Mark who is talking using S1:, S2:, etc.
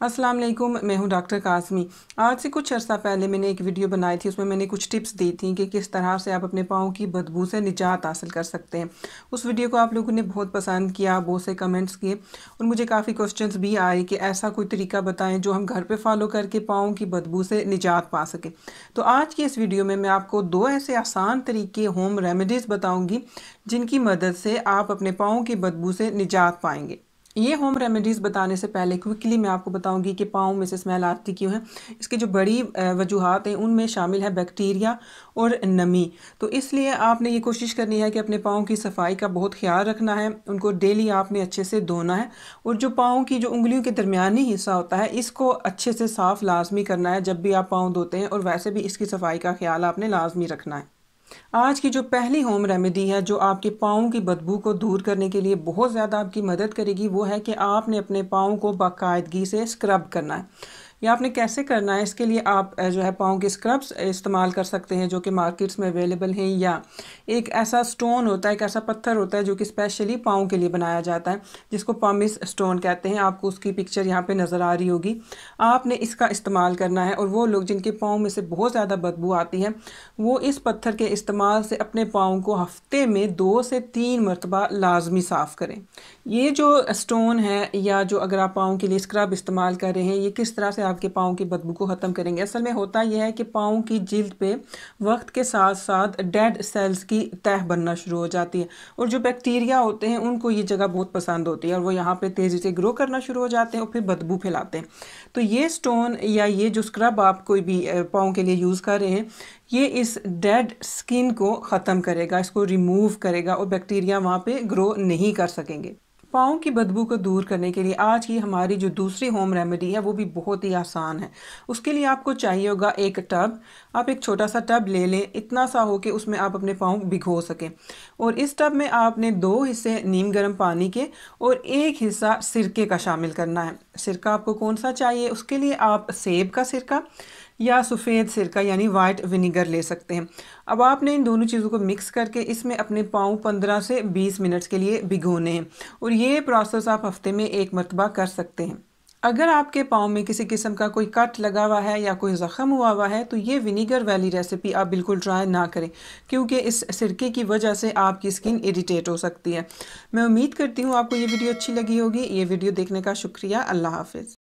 S1: अस्सलाम वालेकुम, मैं हूं डॉक्टर कासमी। आज से कुछ अर्सा पहले मैंने एक वीडियो बनाई थी, उसमें मैंने कुछ टिप्स दी थी कि किस तरह से आप अपने पाँव की बदबू से निजात हासिल कर सकते हैं। उस वीडियो को आप लोगों ने बहुत पसंद किया, बहुत से कमेंट्स किए और मुझे काफ़ी क्वेश्चंस भी आए कि ऐसा कोई तरीका बताएं जो हम घर पे फॉलो करके पाँव की बदबू से निजात पा सकें। तो आज की इस वीडियो में मैं आपको 2 ऐसे आसान तरीके होम रेमेडीज़ बताऊँगी जिनकी मदद से आप अपने पाँव की बदबू से निजात पाएँगे। ये होम रेमेडीज़ बताने से पहले क्विकली मैं आपको बताऊंगी कि पाँव में से स्मेल आती क्यों है। इसकी जो बड़ी वजूहात हैं उनमें शामिल है बैक्टीरिया और नमी। तो इसलिए आपने ये कोशिश करनी है कि अपने पाँव की सफाई का बहुत ख्याल रखना है, उनको डेली आपने अच्छे से धोना है और जो पाँव की जो उंगलियों के दरमियानी हिस्सा होता है इसको अच्छे से साफ़ लाजमी करना है जब भी आप पाँव धोते हैं, और वैसे भी इसकी सफाई का ख्याल आपने लाजमी रखना है। आज की जो पहली होम रेमेडी है जो आपके पाँव की बदबू को दूर करने के लिए बहुत ज़्यादा आपकी मदद करेगी, वो है कि आपने अपने पाँव को बाकायदगी से स्क्रब करना है। ये आपने कैसे करना है, इसके लिए आप जो है पाँव के स्क्रब्स इस्तेमाल कर सकते हैं जो कि मार्केट्स में अवेलेबल हैं, या एक ऐसा स्टोन होता है, एक ऐसा पत्थर होता है जो कि स्पेशली पाँव के लिए बनाया जाता है, जिसको पमिस स्टोन कहते हैं। आपको उसकी पिक्चर यहाँ पे नज़र आ रही होगी। आपने इसका इस्तेमाल करना है और वो लोग जिनके पाँव में से बहुत ज़्यादा बदबू आती है वो इस पत्थर के इस्तेमाल से अपने पाँव को हफ्ते में 2 से 3 मरतबा लाजमी साफ़ करें। ये जो स्टोन है या जो अगर आप पाँव के लिए स्क्रब इस्तेमाल कर रहे हैं, ये किस तरह से आपके पाँव की बदबू को ख़त्म करेंगे। असल में होता यह है कि पाँव की जिल्द पे वक्त के साथ साथ डेड सेल्स की तह बनना शुरू हो जाती है और जो बैक्टीरिया होते हैं उनको ये जगह बहुत पसंद होती है और वो यहाँ पे तेज़ी से ग्रो करना शुरू हो जाते हैं और फिर बदबू फैलाते हैं। तो ये स्टोन या ये जो स्क्रब आप कोई भी पाँव के लिए यूज़ कर रहे हैं, ये इस डेड स्किन को ख़त्म करेगा, इसको रिमूव करेगा और बैक्टीरिया वहाँ पे ग्रो नहीं कर सकेंगे। पाँव की बदबू को दूर करने के लिए आज की हमारी जो दूसरी होम रेमेडी है वो भी बहुत ही आसान है। उसके लिए आपको चाहिए होगा एक टब। आप एक छोटा सा टब ले लें, इतना सा हो कि उसमें आप अपने पाँव भिगो सकें, और इस टब में आपने 2 हिस्से नीम गर्म पानी के और 1 हिस्सा सिरके का शामिल करना है। सिरका आपको कौन सा चाहिए, उसके लिए आप सेब का सिरका या सफ़ेद सिरका यानी वाइट विनीगर ले सकते हैं। अब आपने इन दोनों चीज़ों को मिक्स करके इसमें अपने पाँव 15 से 20 मिनट के लिए भिगोने हैं और ये प्रोसेस आप हफ्ते में 1 मरतबा कर सकते हैं। अगर आपके पाँव में किसी किस्म का कोई कट लगा हुआ है या कोई ज़ख़म हुआ हुआ है तो ये विनीगर वाली रेसिपी आप बिल्कुल ट्राई ना करें, क्योंकि इस सिरके की वजह से आपकी स्किन इरिटेट हो सकती है। मैं उम्मीद करती हूँ आपको ये वीडियो अच्छी लगी होगी। ये वीडियो देखने का शुक्रिया। अल्लाह हाफ़िज़।